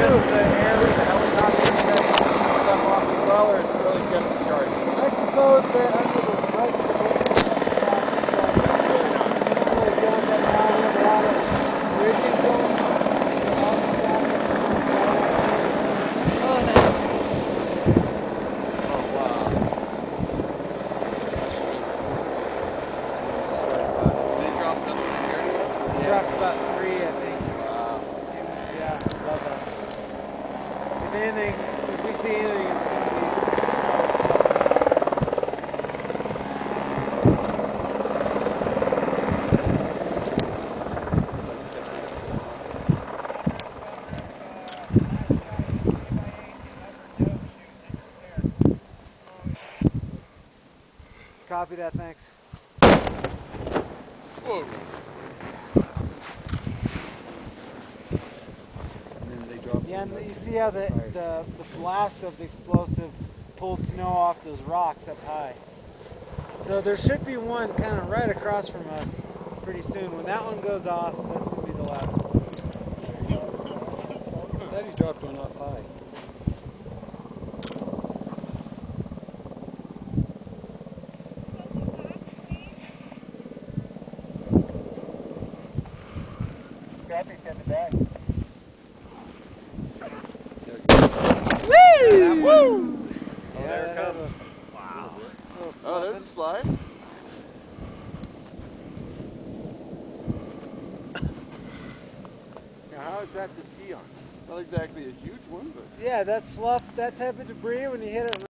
just the air with the helicopter setting stuff off as well, or is it really just the charge? I suppose that under the rest of it, really down that now, we have a lot of bridging going on. Oh, nice. Oh, wow. They dropped them here? Yeah. Dropped about 3, I think. Wow. Yeah, above us. If anything, if we see anything, it's going to be snow. Copy that, thanks. Whoa. And then they drop. Yeah, and you see how the blast of the explosive pulled snow off those rocks up high. So there should be one kind of right across from us pretty soon. When that one goes off, that's going to be the last one. I thought he dropped one off high. Copy, send it back. Woo! Woo! Oh, Yeah, there it comes. Wow. Oh, there's a slide. Now, how is that to ski on? Not exactly a huge one, but... Yeah, that slough, that type of debris, when you hit it